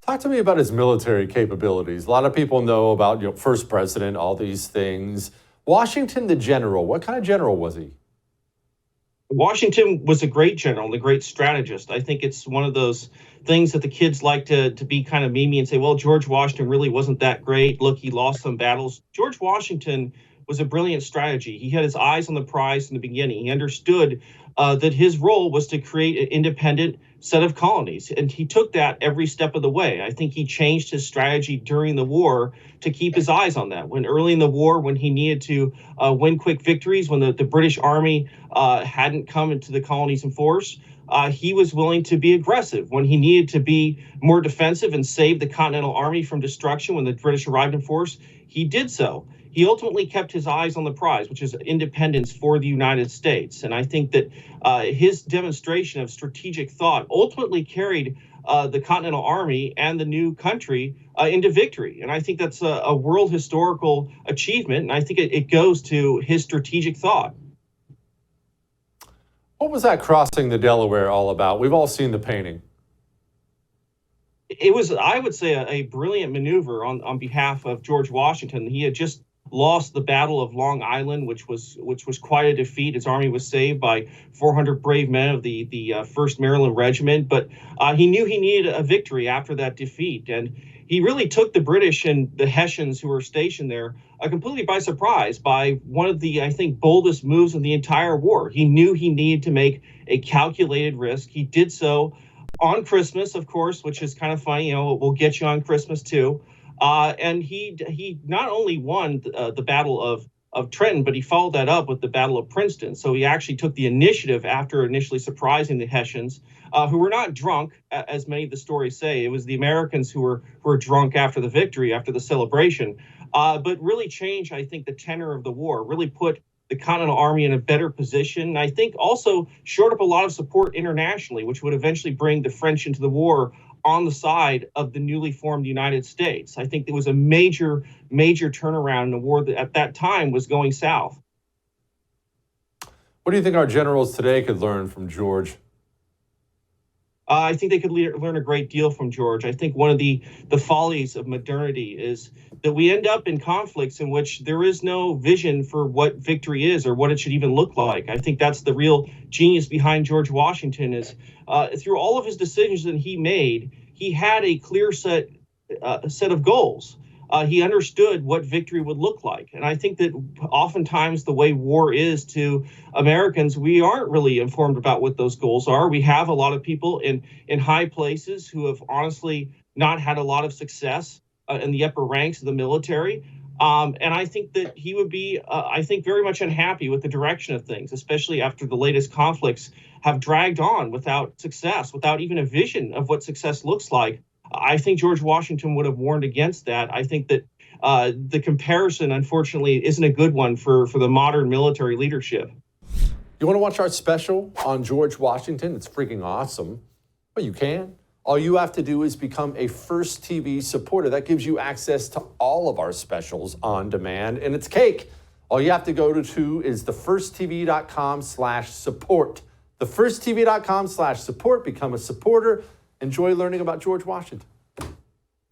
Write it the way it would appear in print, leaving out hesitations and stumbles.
Talk to me about his military capabilities. A lot of people know about, first president, all these things. Washington, the general, what kind of general was he? Washington was a great general and a great strategist. I think it's one of those things that the kids like to be kind of memey and say, well, George Washington really wasn't that great. Look, he lost some battles. George Washington was a brilliant strategy. He had his eyes on the prize in the beginning. He understood that his role was to create an independent set of colonies. And he took that every step of the way. I think he changed his strategy during the war to keep his eyes on that. When early in the war, when he needed to win quick victories, when the British Army hadn't come into the colonies in force, he was willing to be aggressive. When he needed to be more defensive and save the Continental Army from destruction when the British arrived in force, he did so. He ultimately kept his eyes on the prize, which is independence for the United States. And I think that his demonstration of strategic thought ultimately carried the Continental Army and the new country into victory. And I think that's a world historical achievement. And I think it goes to his strategic thought. What was that crossing the Delaware all about? We've all seen the painting. It was, I would say, a brilliant maneuver on behalf of George Washington. He had just lost the Battle of Long Island, which was quite a defeat. His army was saved by 400 brave men of the 1st Maryland Regiment, but he knew he needed a victory after that defeat, and he really took the British and the Hessians who were stationed there completely by surprise by one of the, I think, boldest moves of the entire war. He knew he needed to make a calculated risk. He did so on Christmas, of course, which is kind of funny. We'll get you on Christmas too. And he not only won the Battle of Trenton, but he followed that up with the Battle of Princeton. So he actually took the initiative after initially surprising the Hessians, who were not drunk, as many of the stories say. It was the Americans who were drunk after the victory, after the celebration, but really changed, I think, the tenor of the war, really put the Continental Army in a better position. I think also shored up a lot of support internationally, which would eventually bring the French into the war on the side of the newly formed United States. I think there was a major turnaround in a war that at that time was going south. What do you think our generals today could learn from George? I think they could learn a great deal from George. I think one of the follies of modernity is that we end up in conflicts in which there is no vision for what victory is or what it should even look like. I think that's the real genius behind George Washington is through all of his decisions that he made, he had a clear set of goals. He understood what victory would look like. And I think that oftentimes the way war is to Americans, we aren't really informed about what those goals are. We have a lot of people in high places who have honestly not had a lot of success in the upper ranks of the military. And I think that he would be, very much unhappy with the direction of things, especially after the latest conflicts have dragged on without success, without even a vision of what success looks like. I think George Washington would have warned against that. I think that the comparison, unfortunately, isn't a good one for the modern military leadership. You want to watch our special on George Washington? It's freaking awesome. Well, you can. All you have to do is become a First TV supporter. That gives you access to all of our specials on demand, and it's cake. All you have to go to is thefirsttv.com/support. Thefirsttv.com/support. Become a supporter. Enjoy learning about George Washington.